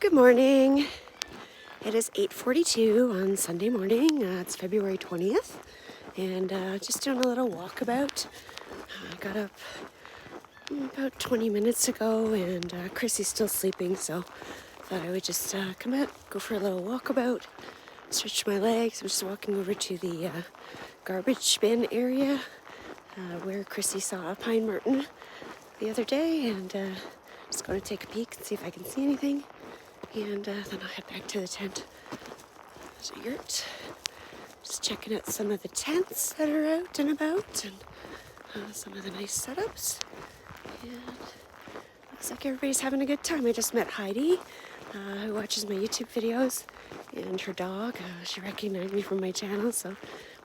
Good morning. It is 8:42 on Sunday morning. It's February 20th, and just doing a little walkabout. I got up about 20 minutes ago, and Chrissy's still sleeping, so I thought I would just come out, go for a little walkabout, stretch my legs. I'm just walking over to the garbage bin area where Chrissy saw a pine marten the other day, and just going to take a peek and see if I can see anything. And then I'll head back to the tent. There's a yurt. Just checking out some of the tents that are out and about, and some of the nice setups. And looks like everybody's having a good time. I just met Heidi, who watches my YouTube videos, and her dog. She recognized me from my channel, so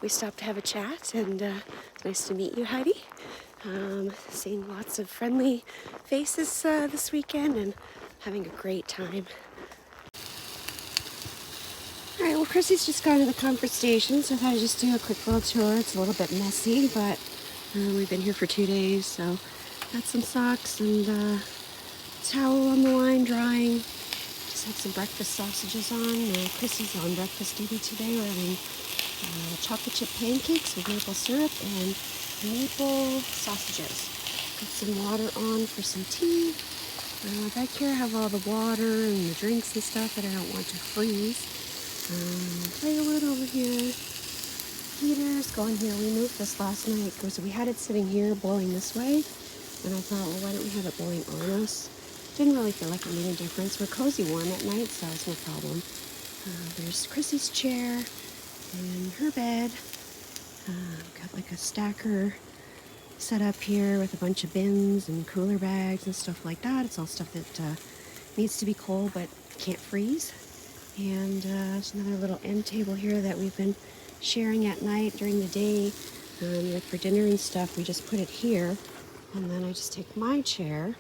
we stopped to have a chat, and it's nice to meet you, Heidi. Seeing lots of friendly faces this weekend and having a great time. Alright, well, Chrissy's just gone to the comfort station, so I thought I'd just do a quick little tour. It's a little bit messy, but we've been here for 2 days, so got some socks and towel on the line drying. Just had some breakfast sausages on. Chrissy's on breakfast duty today. We're having chocolate chip pancakes with maple syrup and maple sausages. Got some water on for some tea. Back here I have all the water and the drinks and stuff that I don't want to freeze. Plywood over here. Heaters going here. We moved this last night because we had it sitting here blowing this way. And I thought, well, why don't we have it blowing on us? Didn't really feel like it made a difference. We're cozy warm at night, so it's no problem. There's Chrissy's chair and her bed. Got like a stacker set up here with a bunch of bins and cooler bags and stuff like that. It's all stuff that needs to be cold but can't freeze. And there's another little end table here that we've been sharing at night during the day. Like for dinner and stuff, we just put it here. And then I just take my chair,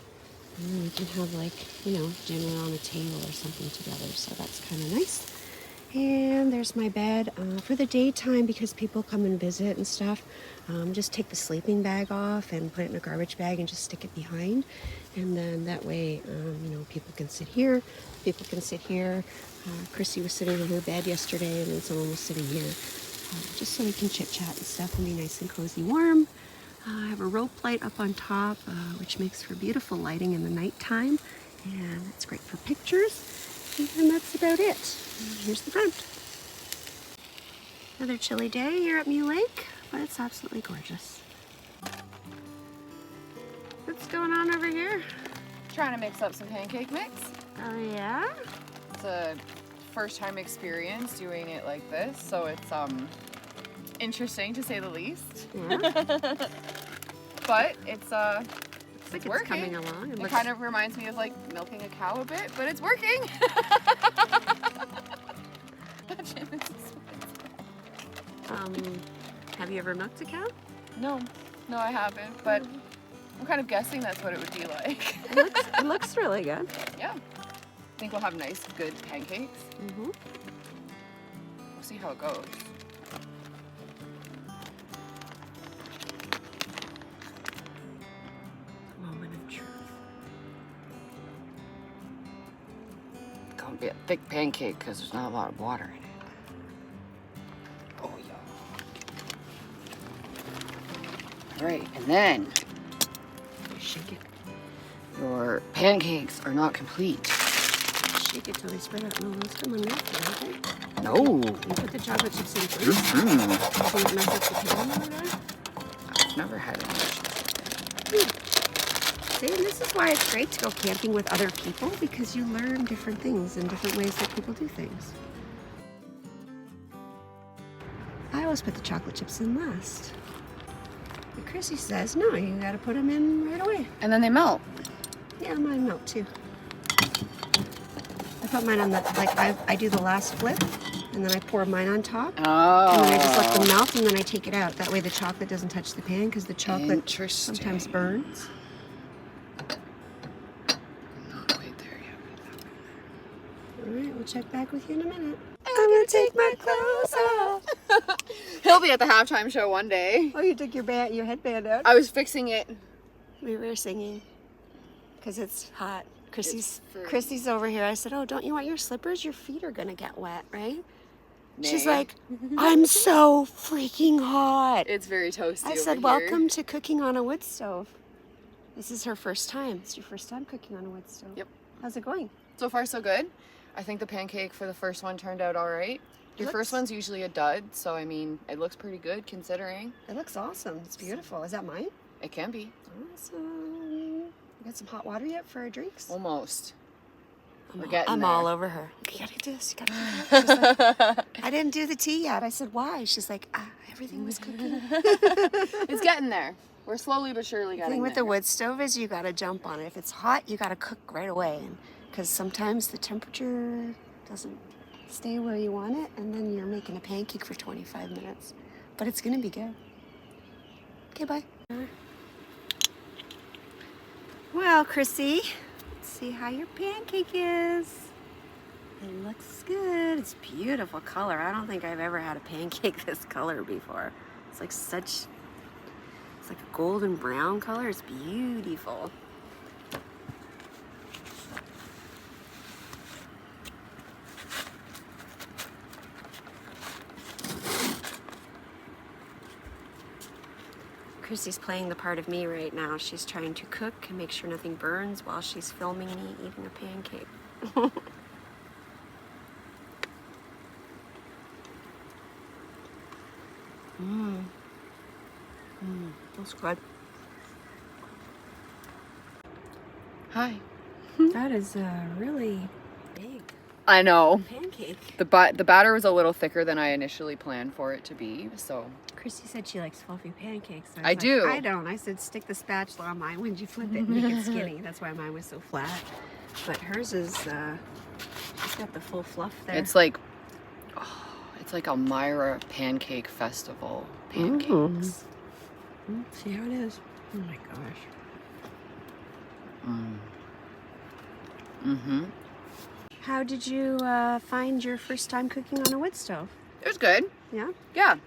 and then we can have, like, you know, dinner on a table or something together. So that's kind of nice. And there's my bed. For the daytime, because people come and visit and stuff, just take the sleeping bag off and put it in a garbage bag and just stick it behind. And then that way, you know, people can sit here, people can sit here. Chrissy was sitting on her bed yesterday, and then someone was sitting here. Just so we can chit-chat and stuff and be nice and cozy warm. I have a rope light up on top, which makes for beautiful lighting in the nighttime. And it's great for pictures. And that's about it. Here's the front. Another chilly day here at Mule Lake, but it's absolutely gorgeous. What's going on over here? Trying to mix up some pancake mix. Oh yeah? It's a first time experience doing it like this, so it's interesting to say the least. Yeah. But it's Looks like it's coming along. It kind of reminds me of like milking a cow a bit, but it's working. Have you ever milked a cow? No, I haven't, but I'm kind of guessing that's what it would be like. It looks really good. Yeah. I think we'll have nice, good pancakes. Mm-hmm. We'll see how it goes. Moment of truth. It's gonna be a thick pancake because there's not a lot of water in it. Oh yeah. All right, and then You shake it. your pancakes are not complete. Shake it till they spread out. No, those come on after, don't they? No. You put the chocolate chips in first. So it mess up the pan over there. I've never had it. See, and this is why it's great to go camping with other people, because you learn different things and different ways that people do things. I always put the chocolate chips in last. But Chrissy says, no, you gotta put them in right away. And then they melt. Yeah, mine melt too. I put mine on the, like, I do the last flip, and then I pour mine on top. Oh. And then I just let them melt, and then I take it out. That way the chocolate doesn't touch the pan, because the chocolate sometimes burns. Not quite there yet. All right, we'll check back with you in a minute. I'm gonna take my clothes off. He'll be at the halftime show one day. Oh, you took your headband out? I was fixing it. We were singing, because it's hot. Chrissy's over here. I said, oh, don't you want your slippers? Your feet are gonna get wet, right? Nay. She's like, I'm so freaking hot. It's very toasty I over said, here. welcome to cooking on a wood stove. This is her first time. It's your first time cooking on a wood stove. Yep. How's it going? So far, so good. I think the pancake for the first one turned out all right. Your first one's usually a dud, so I mean, it looks pretty good considering. It looks awesome. It's beautiful. Is that mine? It can be. Awesome. You got some hot water yet for our drinks? Almost. I'm all over her. You gotta do this. You gotta do that. She's like, I didn't do the tea yet. I said, why? She's like, everything was cooking. It's getting there. We're slowly but surely getting there. The thing with the wood stove is you gotta jump on it. If it's hot, you gotta cook right away. Because sometimes the temperature doesn't stay where you want it, and then you're making a pancake for 25 minutes. But it's gonna be good. Okay, bye. Well, Chrissy, let's see how your pancake is. It looks good. It's beautiful color. I don't think I've ever had a pancake this color before. It's like it's like a golden brown color. It's beautiful. Chrissy's playing the part of me right now. She's trying to cook and make sure nothing burns while she's filming me eating a pancake. That's good. Hi. That is really big I know. pancake. The batter was a little thicker than I initially planned for it to be, so. Chrissy said she likes fluffy pancakes. So I do. I don't. I said stick the spatula on mine. When'd you flip it and make it skinny? That's why mine was so flat. But hers is, she's got the full fluff there. It's like a Myra pancake festival pancakes. See how it is? Oh my gosh. How did you find your first time cooking on a wood stove? It was good. Yeah? Yeah.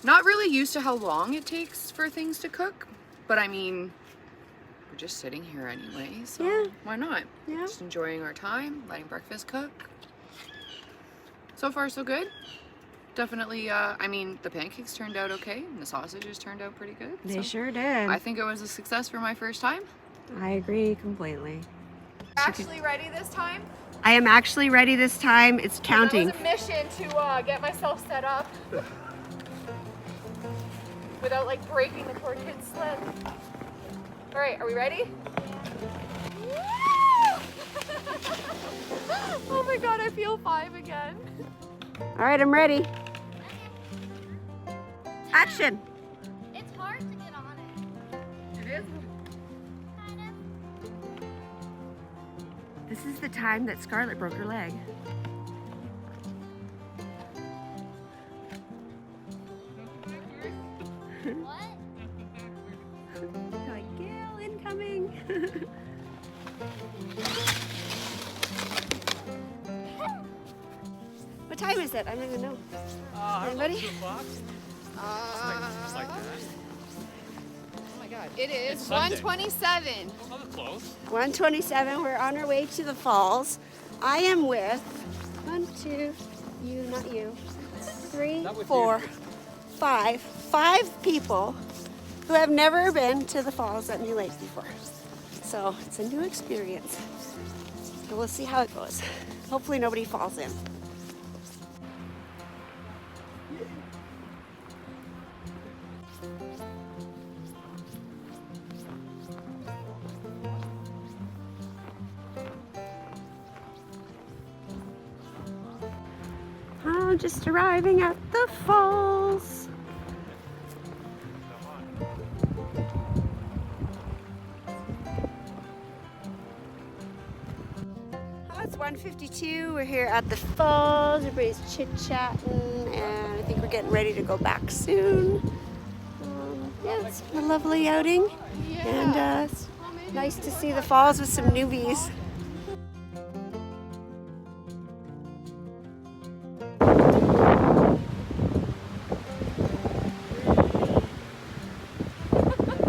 Not really used to how long it takes for things to cook, but I mean, we're just sitting here anyway, so Yeah. why not? Yeah. Just enjoying our time, letting breakfast cook. So far, so good. Definitely, I mean, the pancakes turned out okay, and the sausages turned out pretty good. They so sure did. I think it was a success for my first time. I agree completely. Actually ready this time? I am actually ready this time. It's counting. That was a mission to get myself set up without like breaking the poor kid's sled. All right, are we ready? Yeah. Oh my God, I feel 5 again. All right, I'm ready. Action. It's hard to get on it. It is. Kind of. This is the time that Scarlett broke her leg. What? Like, Gail incoming. What time is it? I don't even know. Anybody? Just like that. Oh my God, it is It's Sunday. 1:27. Oh, that's close. 1:27. We're on our way to the falls. I am with 1, 2, you, not you, 3, Not with 4, you. 5 people who have never been to the falls at New Lake before. So it's a new experience. So we'll see how it goes. Hopefully nobody falls in. Oh, just arriving at the falls. Oh, it's 1:52. We're here at the falls. Everybody's chit-chatting, and I think we're getting ready to go back soon. Yeah, it's a lovely outing, and it's nice to see the falls with some newbies.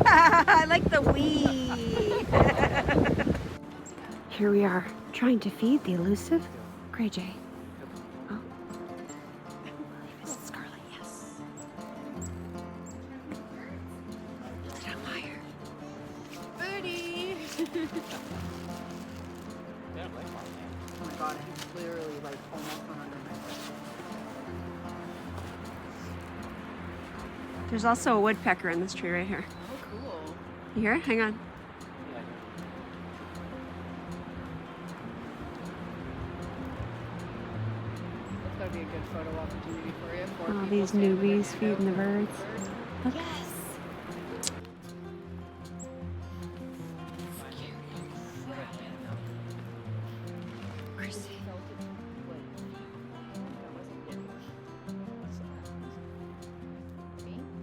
I like the wee. Here we are, trying to feed the elusive Grey Jay. Oh. This is Scarlett, yes. Sit up higher. Birdie! Oh my god, he's literally like almost on under my foot. There's also a woodpecker in this tree right here. Oh, cool. You hear it? Hang on. That's gotta be a good photo opportunity for you. Four All people these standing with newbies their feeding the window. birds. Look. Yes! Chrissy.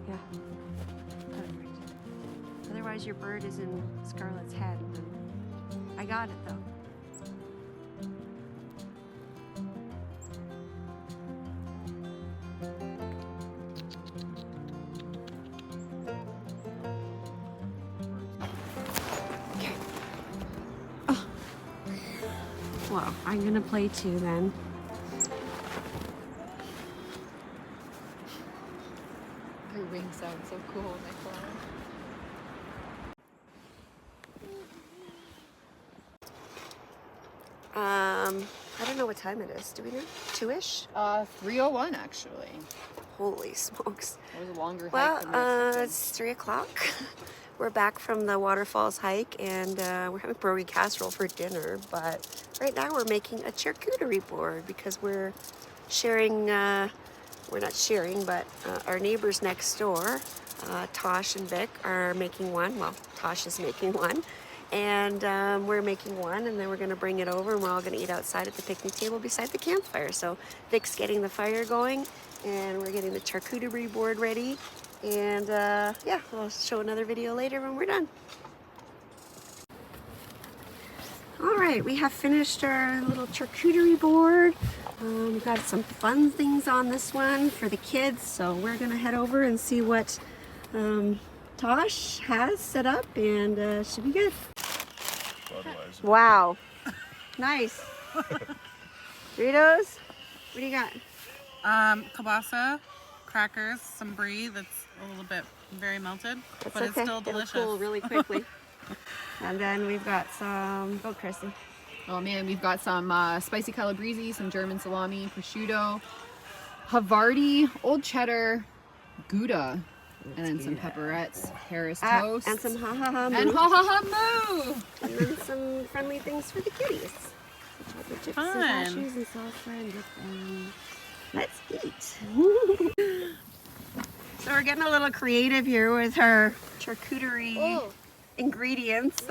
Yeah. Otherwise your bird is in Scarlett's head. I got it though. Okay. Oh. Well, I'm gonna play too then. Their wings sound so cool when they fly. I don't know what time it is. Do we know? 2-ish? 3:01 actually. Holy smokes. It was a longer Well, hike than we expected. it's 3 o'clock. We're back from the waterfalls hike and we're having brogy casserole for dinner, but right now we're making a charcuterie board because we're sharing, we're not sharing, but our neighbors next door, Tosh and Vic, are making one. Well, Tosh is making one. And we're making one, and then we're gonna bring it over, and we're all gonna eat outside at the picnic table beside the campfire. So Vic's getting the fire going, and we're getting the charcuterie board ready. And yeah, I'll show another video later when we're done. All right, we have finished our little charcuterie board. We've got some fun things on this one for the kids, so we're gonna head over and see what Tosh has set up, and should be good. Wow. Nice. Doritos? What do you got? Kielbasa, crackers, some brie that's a little bit very melted, That's but okay. it's still It'll delicious. cool really quickly. And then we've got some, go Chrissy. Oh man, we've got some spicy calabrese, some German salami, prosciutto, Havarti, old cheddar, Gouda, and then some pepperettes, Harris toast, And some ha-ha-ha and moo. ha-ha-ha moo! And then some friendly things for the kitties. Chocolate chips Fun. and cashews and salsa and dip and let's eat. So we're getting a little creative here with her charcuterie ingredients.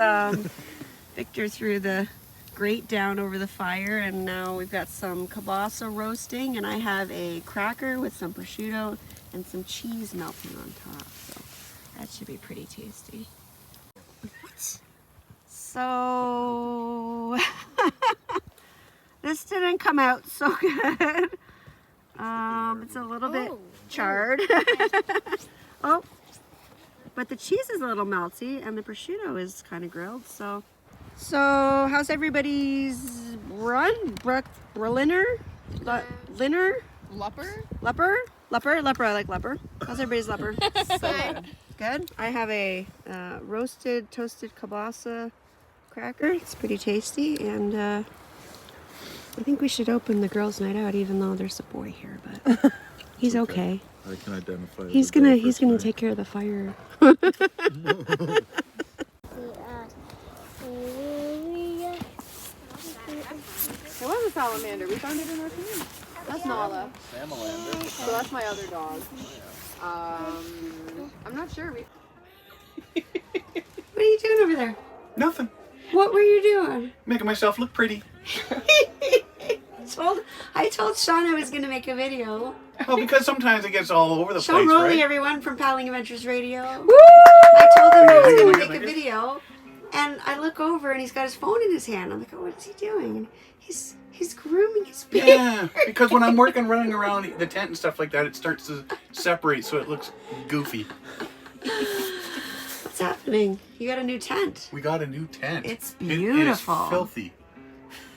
Victor threw the grate down over the fire, and now we've got some kielbasa roasting, and I have a cracker with some prosciutto and some cheese melting on top. So that should be pretty tasty. So this didn't come out so good. It's a little bit charred. Oh, but the cheese is a little melty and the prosciutto is kind of grilled. So how's everybody's run? Berliner? Liner? Lupper? Leper? Leper? I like leper. How's everybody's leper? Good. Good. I have a roasted toasted kielbasa cracker. It's pretty tasty, and I think we should open the girls' night out, even though there's a boy here. But he's okay. I can identify. He's gonna take care of the fire. It was a salamander. We found it in our canoe. That's Nala. Salamander. So that's my other dog. I'm not sure. What are you doing over there? Nothing. What were you doing? Making myself look pretty. I told Sean I was gonna make a video. Well, because sometimes it gets all over the Sean place, Rowley, right? everyone from Paddling Adventures Radio. Woo! I told him I was gonna Thank make a you. video, and I look over and he's got his phone in his hand. I'm like, oh, what's he doing? And he's grooming his beard. Yeah, because when I'm running around the tent and stuff like that, it starts to separate, so it looks goofy. It's happening? You got a new tent. We got a new tent. It's It is beautiful. filthy.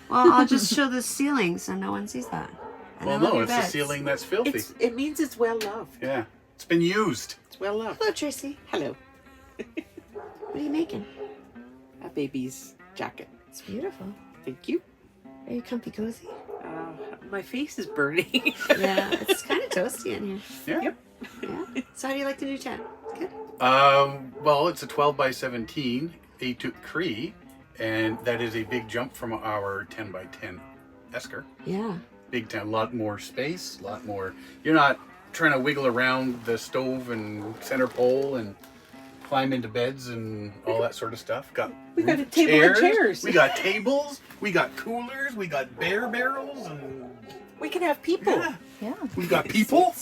Well, I'll just show the ceiling so no one sees that. And I Well, love no, your it's the beds. ceiling that's filthy. It means it's well loved. Yeah. It's been used. It's well loved. Hello, Tracy. Hello. What are you making? A baby's jacket. It's beautiful. Thank you. Are you comfy cozy? My face is burning. Yeah, it's kind of toasty in here. Yeah. Yep. Yeah. So how do you like the new tent? Good. Well, it's a 12 by 17 Charcuterie, and that is a big jump from our 10 by 10 Esker. Yeah. Big tent, a lot more space, a lot more. You're not trying to wiggle around the stove and center pole and climb into beds and all that sort of stuff. We got a table and chairs. We got tables. We got coolers. We got bear barrels, and We can have people. yeah, Yeah. we got people.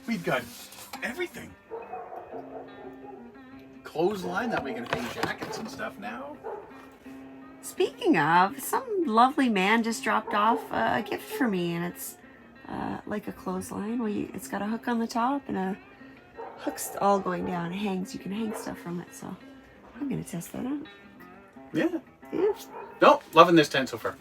We've got everything. Clothesline that we can hang jackets and stuff now. Speaking of, some lovely man just dropped off a gift for me, and it's like a clothesline. It's got a hook on the top and a hook's all going down. It hangs. You can hang stuff from it. So I'm gonna test that out. Yeah. Yeah. Nope, loving this tent so far.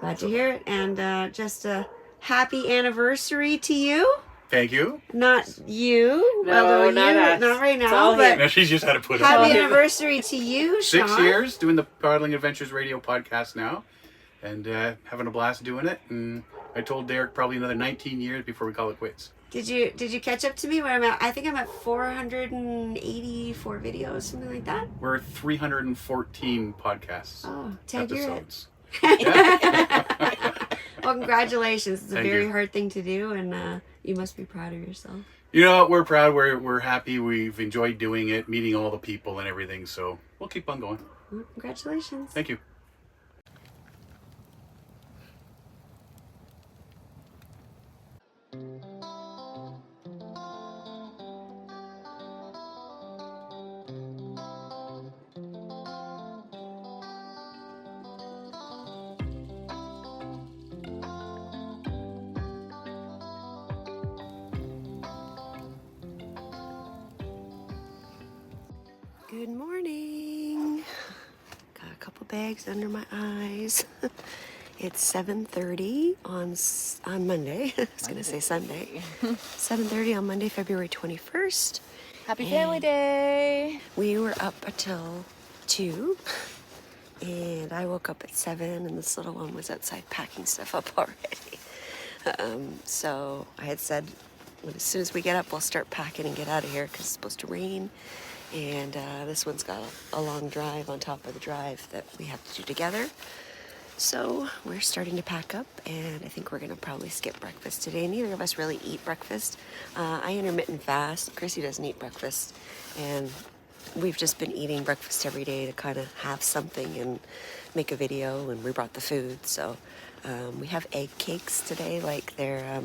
Glad to hear it. And just a happy anniversary to you. Thank you. Not you. No, although not you, us. not right It's now. all But him. Now she's just had to put it happy on. anniversary to you, Sean. 6 years doing the Paddling Adventures radio podcast now, and having a blast doing it. And I told Derek probably another 19 years before we call it quits. Did you catch up to me where I'm at? I think I'm at 484 videos, something like that. We're 314 podcasts. Oh, Ted, you're it. episodes. Well, congratulations. It's a Thank very you. hard thing to do, and you must be proud of yourself. You know what? We're proud. We're happy. We've enjoyed doing it, meeting all the people and everything. So we'll keep on going. Well, congratulations. Thank you. Good morning. Got a couple bags under my eyes. It's 7:30 on Monday. I was going to say Sunday. 7:30 on Monday, February 21st. Happy Family Day. We were up until 2, and I woke up at 7, and this little one was outside packing stuff up already. So I had said, as soon as we get up, we'll start packing and get out of here because it's supposed to rain. And this one's got a long drive on top of the drive that we have to do together. So we're starting to pack up, and I think we're going to probably skip breakfast today. Neither of us really eat breakfast. I intermittent fast. Chrissy doesn't eat breakfast. And we've just been eating breakfast every day to kind of have something and make a video, and we brought the food. So we have egg cakes today, like they're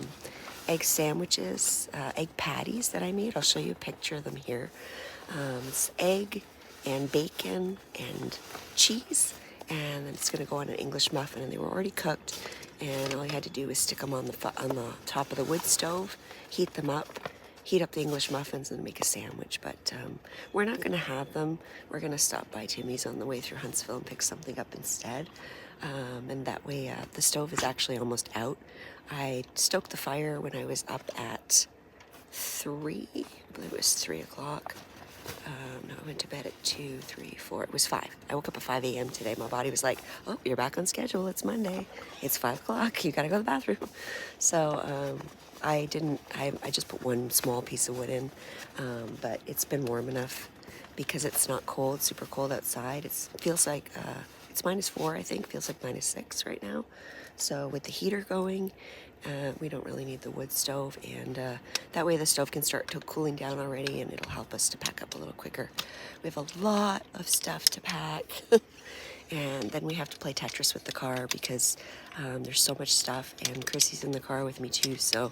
egg sandwiches, egg patties that I made. I'll show you a picture of them here. It's egg and bacon and cheese, and it's going to go on an English muffin, and they were already cooked, and all you had to do was stick them on the top of the wood stove, heat them up, heat up the English muffins, and make a sandwich. But we're not going to have them. We're going to stop by Timmy's on the way through Huntsville and pick something up instead, and that way the stove is actually almost out. I stoked the fire when I was up at 3, I believe it was 3 o'clock. No, I went to bed at 2, 3, 4. It was 5. I woke up at 5 a.m. today. My body was like, "Oh, you're back on schedule. It's Monday. It's 5 o'clock. You gotta go to the bathroom." So I didn't. I just put one small piece of wood in, but it's been warm enough because it's not cold, super cold outside. It feels like it's -4. I think feels like -6 right now. So with the heater going, we don't really need the wood stove, and that way the stove can start cooling down already, and it'll help us to pack up a little quicker. We have a lot of stuff to pack, and then we have to play Tetris with the car because there's so much stuff, and Chrissy's in the car with me too, so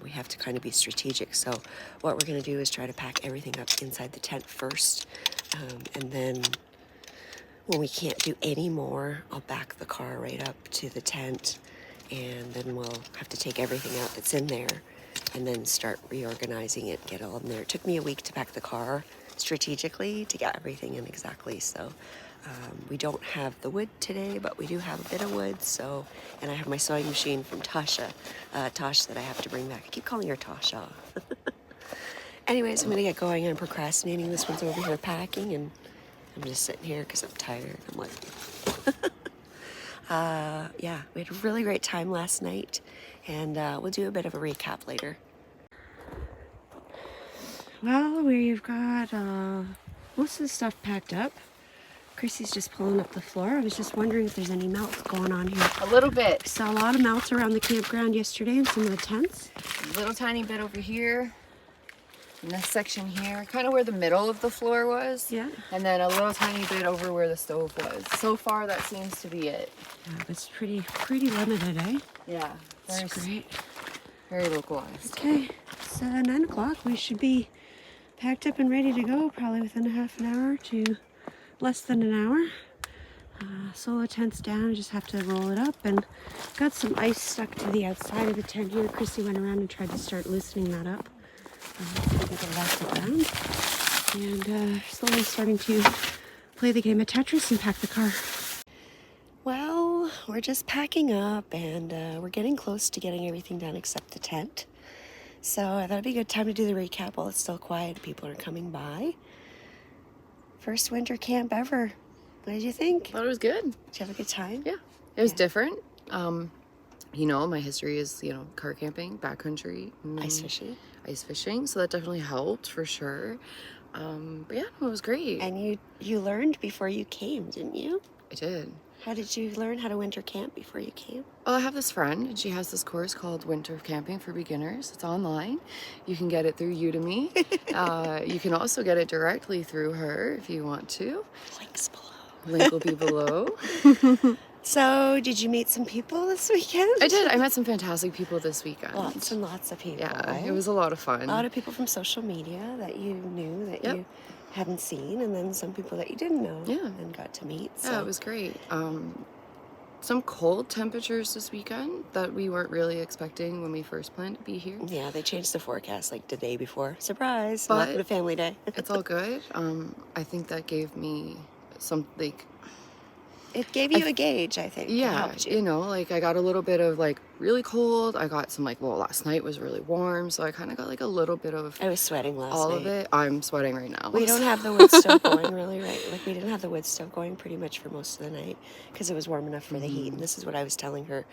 we have to kind of be strategic. So what we're going to do is try to pack everything up inside the tent first, and then when we can't do any more, I'll back the car right up to the tent, and then we'll have to take everything out that's in there and then start reorganizing it, get all in there. It took me a week to pack the car strategically to get everything in exactly. So we don't have the wood today, but we do have a bit of wood. So, and I have my sewing machine from Tasha, Tosh, that I have to bring back. I keep calling her Tasha. Anyways, I'm gonna get going. I'm procrastinating. This one's over here packing, and I'm just sitting here because I'm tired. I'm like, yeah, we had a really great time last night, and we'll do a bit of a recap later. Well, we've got most of the stuff packed up. Chrissy's just pulling up the floor. I was just wondering if there's any melts going on here. A little bit. Saw a lot of melts around the campground yesterday in some of the tents. A little tiny bit over here. In this section here, kind of where the middle of the floor was. Yeah. And then a little tiny bit over where the stove was. So far, that seems to be it. Yeah, it's pretty limited, eh? Yeah. That's great. Very localized. Okay, it's 9 o'clock. We should be packed up and ready to go probably within a half an hour to less than an hour. Solo tent's down. I just have to roll it up, and got some ice stuck to the outside of the tent here. Chrissy went around and tried to start loosening that up. So we get it off the ground, and slowly starting to play the game of Tetris and pack the car. Well, we're just packing up, and we're getting close to getting everything done except the tent. So I thought it'd be a good time to do the recap while it's still quiet. People are coming by. First winter camp ever. What did you think? I thought it was good. Did you have a good time? Yeah. It was different. You know, my history is, you know, car camping, backcountry. Ice fishing. Ice fishing. So that definitely helped for sure. But yeah, it was great. And you learned before you came, didn't you? I did. How did you learn how to winter camp before you came? Well, I have this friend, and she has this course called Winter Camping for Beginners. It's online. You can get it through Udemy. You can also get it directly through her if you want to. Links below. Link will be below. So, did you meet some people this weekend? I did. I met some fantastic people this weekend. Lots and lots of people. Yeah, right? it was a lot of fun. A lot of people from social media that you knew that you hadn't seen, and then some people that you didn't know and got to meet. So. Yeah, it was great. Some cold temperatures this weekend that we weren't really expecting when we first planned to be here. Yeah, they changed the forecast like the day before. Surprise! But Welcome to family day. It's all good. I think that gave me some like. It gave you a gauge, I think. It Yeah, helped you know, like I got a little bit of like really cold. I got some like, well, last night was really warm, so I kind of got like a little bit of I was sweating last all night. of it. I'm sweating right now. We don't have the wood stove going really, right? Like we didn't have the wood stove going pretty much for most of the night because it was warm enough for the heat. And this is what I was telling her.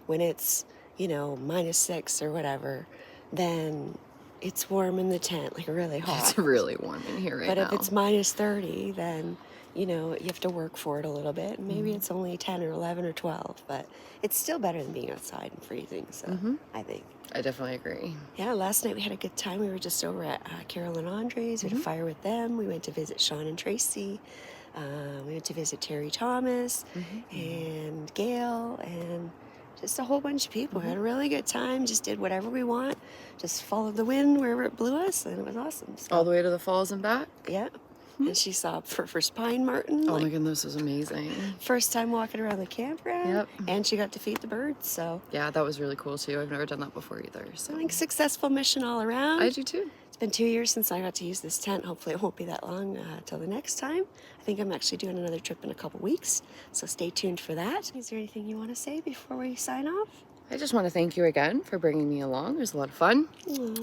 When it's, you know, -6 or whatever, then it's warm in the tent, like really hot. It's really warm in here right But now. if it's -30, then, you know, you have to work for it a little bit. And maybe it's only 10 or 11 or 12, but it's still better than being outside and freezing. So I think. I definitely agree. Yeah, last night we had a good time. We were just over at Carol and Andre's. We had a fire with them. We went to visit Sean and Tracy. We went to visit Terry Thomas and Gail and just a whole bunch of people. We had a really good time. Just did whatever we want. Just followed the wind wherever it blew us, and it was awesome. So, All the way to the falls and back. yeah. And she saw her first pine marten. Oh like, my goodness, this was amazing. first time walking around the campground. Yep. And she got to feed the birds. So Yeah, that was really cool too. I've never done that before either. So I think successful mission all around. I do too. It's been 2 years since I got to use this tent. Hopefully it won't be that long till the next time. I think I'm actually doing another trip in a couple weeks, so stay tuned for that. Is there anything you want to say before we sign off? I just want to thank you again for bringing me along. It was a lot of fun.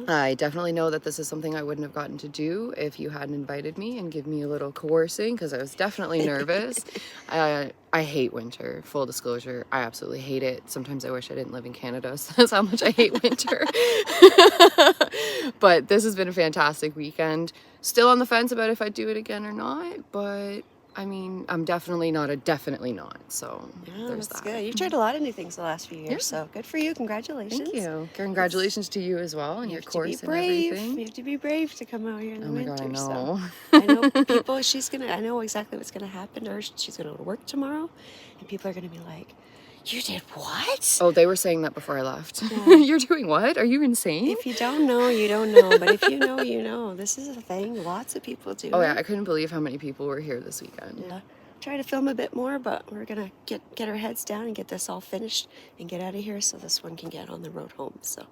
I definitely know that this is something I wouldn't have gotten to do if you hadn't invited me and give me a little coercing, because I was definitely nervous. I hate winter, full disclosure. I absolutely hate it. Sometimes I wish I didn't live in Canada, so that's how much I hate winter. But this has been a fantastic weekend. Still on the fence about if I'd do it again or not, but I mean, I'm definitely not a definitely not. So Yeah, there's that's that. good. You've tried a lot of new things the last few years, Yeah. so good for you. Congratulations. Thank you. Congratulations to you as well and You your have to be course and brave. everything. You have to be brave to come out here in the Oh my winter. God, I so. know. I know people. I know exactly what's gonna happen to her. She's gonna go to work tomorrow, and people are gonna be like, "You did what?" Oh, they were saying that before I left. Yeah. You're doing what? Are you insane? If you don't know, you don't know. But if you know, you know. This is a thing. Lots of people do. Oh yeah, I couldn't believe how many people were here this weekend. Yeah. try to film a bit more, but we're gonna get our heads down and get this all finished and get out of here so this one can get on the road home. So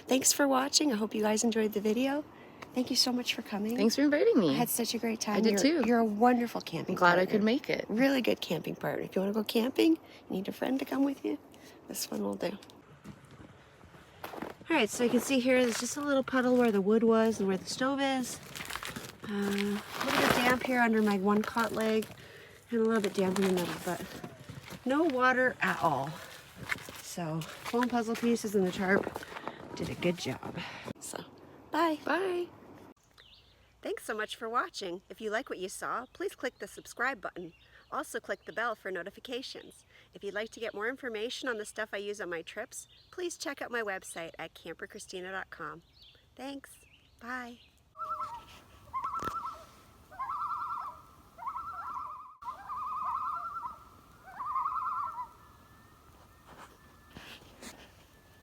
thanks for watching. I hope you guys enjoyed the video. Thank you so much for coming. Thanks for inviting me. I had such a great time. I did too. You're a wonderful camping I'm glad partner. I could make it. Really good camping partner. If you want to go camping, you need a friend to come with you, this one will do. All right, so you can see here, there's just a little puddle where the wood was and where the stove is. A little bit damp here under my one cot leg and a little bit damp in the middle, but no water at all. So foam puzzle pieces and the tarp did a good job. So bye. Bye. Thanks so much for watching. If you like what you saw, please click the subscribe button. Also click the bell for notifications. If you'd like to get more information on the stuff I use on my trips, please check out my website at CamperChristina.com. Thanks. Bye.